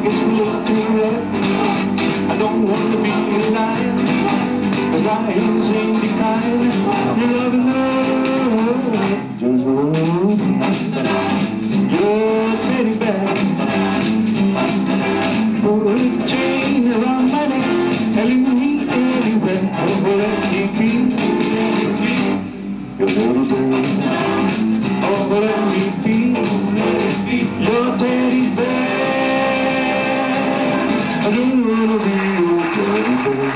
guess I'm a little too late. I don't want to be a liar, 'cause liars ain't the kind you love and love. Just hold your teddy bear, put a chain around my neck, and leave me anywhere. Oh, let me be your little girl. Oh, let me be your teddy bear. I don't wanna be your teddy bear.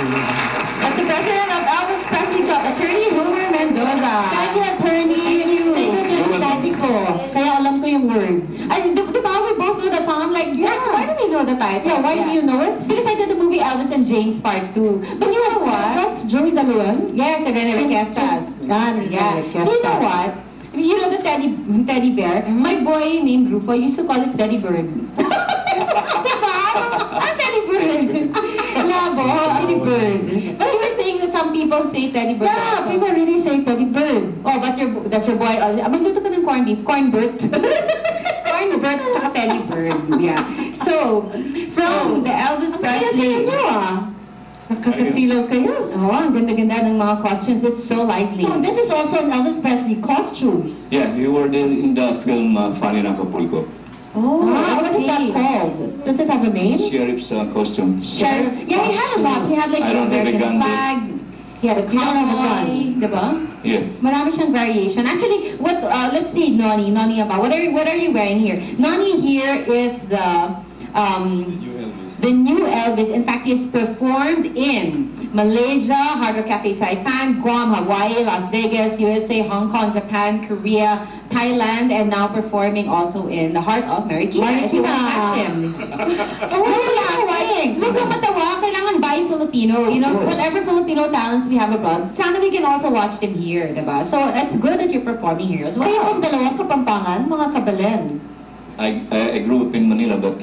At the president of Elvis Presley Club, Attorney Wilmer Mendoza. Thank you, attorney. Dati ko. Kaya alam ko yung word. And the we both know the song. I'm like, yes, why do we know the title? Yeah, why do you know it? Because I did the movie Elvis and James Part 2. But you know what? That's Joey Daluan? Yes, and then Requestas. Yeah. You know what? You know the teddy bear? My boy named Rufo used to call it Teddy Bird. Diba? Ang Teddy Bird. Labo, Teddy Bird. But you were saying that some people say Teddy Bird. Yeah, people really say Teddy Bird. Oh, but that's your boy. Magluto ka ng corned beef. Corn bird. Corn bird tsaka Teddy Bird. Yeah. So, from the Elvis Presley. Nakakasilaw kayo. Oh, ang ganda-ganda ng mga costumes. It's so lively. So this is also an Elvis Presley costume. Yeah, you were in the film Funny in Acapulco. Oh, what is that called? Does it have a name? Sheriff's costume. Sheriff. Yeah, he had a lot. He had like I an don't have a American gun, flag. He had a cowboy. Diba? Yeah. Marami siyang variation. Actually, what? Let's see, Noni about. What are you wearing here? Noni here is the new Elvis. In fact, he's performed in Malaysia, Hard Rock Cafe Saipan, Guam, Hawaii, Las Vegas, USA, Hong Kong, Japan, Korea, Thailand, and now performing also in the heart of Marikina. If you want to catch him. Look how matawa. Kailangan buy Filipino. You know, whatever Filipino talents we have abroad, sana we can also watch them here, diba? So it's good that you're performing here as well. Kayo pang dalawang Kapampangan, mga kabalen. I grew up in Manila, but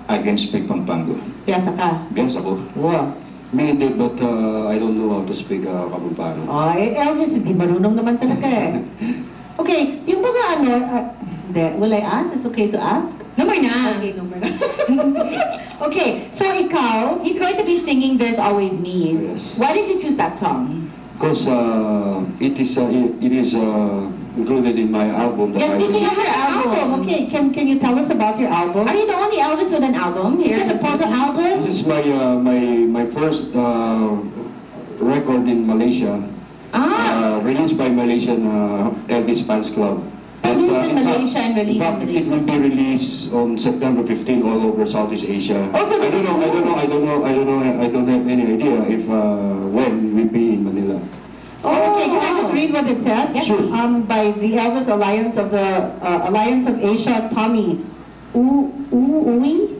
I can speak Pampanga. Piyasa ka. Yes, ako. Wow. Me did, but I don't know how to speak Kapampangan. Ay, Elvis, hindi marunong naman talaga eh. Okay, yung mga ano, will I ask? It's okay to ask? Number na. Okay, number na. Okay, so ikaw, He's going to be singing There's Always Me. Yes. Why did you choose that song? Because it is included in my album. Yes, speaking of your album. Okay, can you tell us about your album? Are you the only Elvis with an album? Here's the photo album? This is my first record in Malaysia. Released by Malaysian Elvis Fans Club. Produced in Malaysia and released in Malaysia. It will be released on September 15 all over Southeast Asia. Also, I don't have any idea if when we'll be in Manila. Oh, okay, can I just read what it says? Yes, sure. By the Elvis Alliance of the Alliance of Asia, Tommy Uy,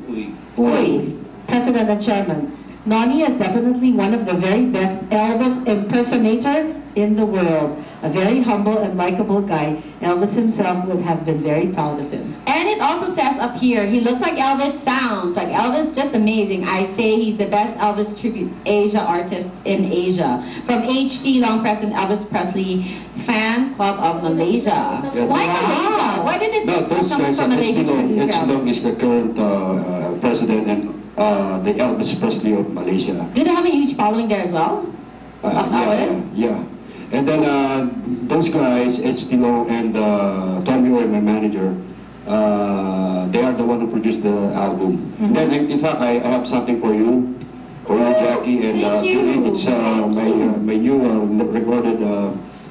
President and Chairman. Noni is definitely one of the very best Elvis impersonator in the world. A very humble and likable guy. Elvis himself would have been very proud of him. And it also says up here, he looks like Elvis, sounds like Elvis, just amazing. I say he's the best Elvis tribute Asia artist in Asia. From HT Long President Elvis Presley Fan Club of Malaysia. Yeah. Why Malaysia? Why did it Those someone guys from Malaysia to produce your Ed album? Long is the current president and the Elvis Presley of Malaysia. Do they have a huge following there as well? Yeah. And then those guys, Ed Long and Tommy Oy, my manager, they are the one who produced the album. Mm-hmm. Then, in fact, I have something for you, Jackie, and thank you. it's my new recorded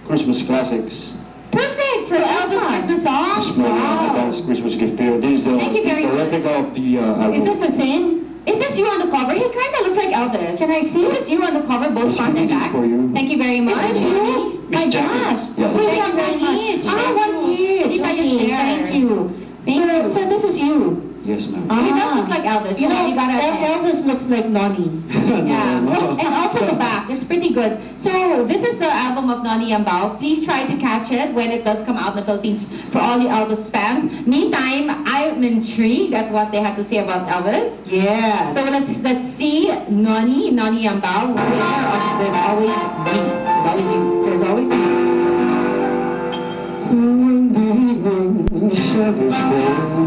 Christmas classics. Perfect for Elvis Christmas songs. It's my advanced Christmas gift to you. This is the Thank you very much. replica of the album. Is it the same? Is this you on the cover? You kind of look like Elvis. Can I see this you on the cover, both front and back? For you. Thank you very much. Is this you? My Miss Jackie. gosh. Yeah. We Thank have you very one much. each. Ah, one each. Hindi kayo Okay, share. thank you. So this is you. Yes, ma'am. He does look like Elvis. You know, you gotta Elvis looks like Noni. Yeah, No. and also the back. It's pretty good. So this is the album of Noni Ambao. Please try to catch it when it does come out in the Philippines for all you Elvis fans. Meantime, I'm intrigued at what they have to say about Elvis. Yeah. So let's see Noni Ambao, winner of There's Always Me. There's always you. There's always me. When the evening shadows fall,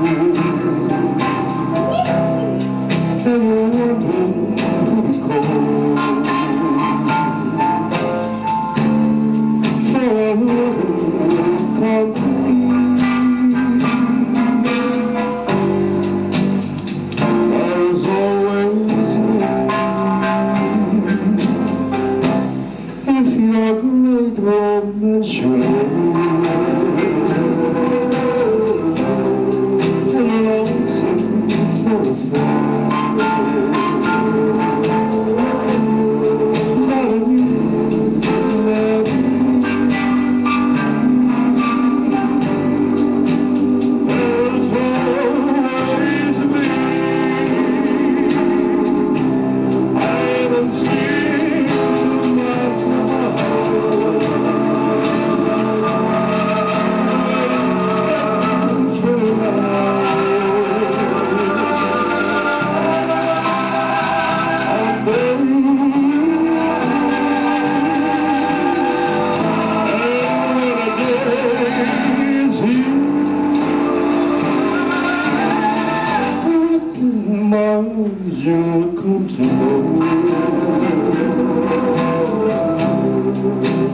you'll come to know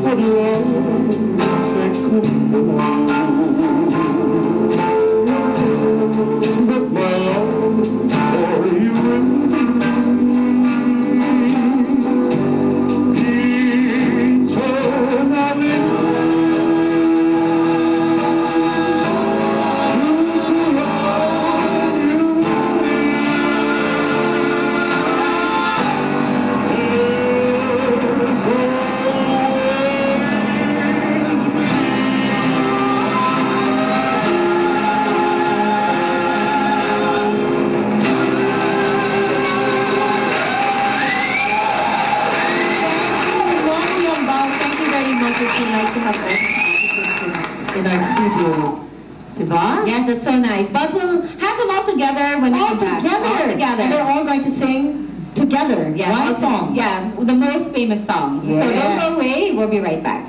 what love that could know. But my love for you and me, eternally. It's so nice to have all these musicians in our studio. Diba? Yes, that's so nice. But we'll have them all together when we All come back. together! All together. And they're all going to sing together. Yeah, One song. Yeah, the most famous songs. So Yeah. don't go away. We'll be right back.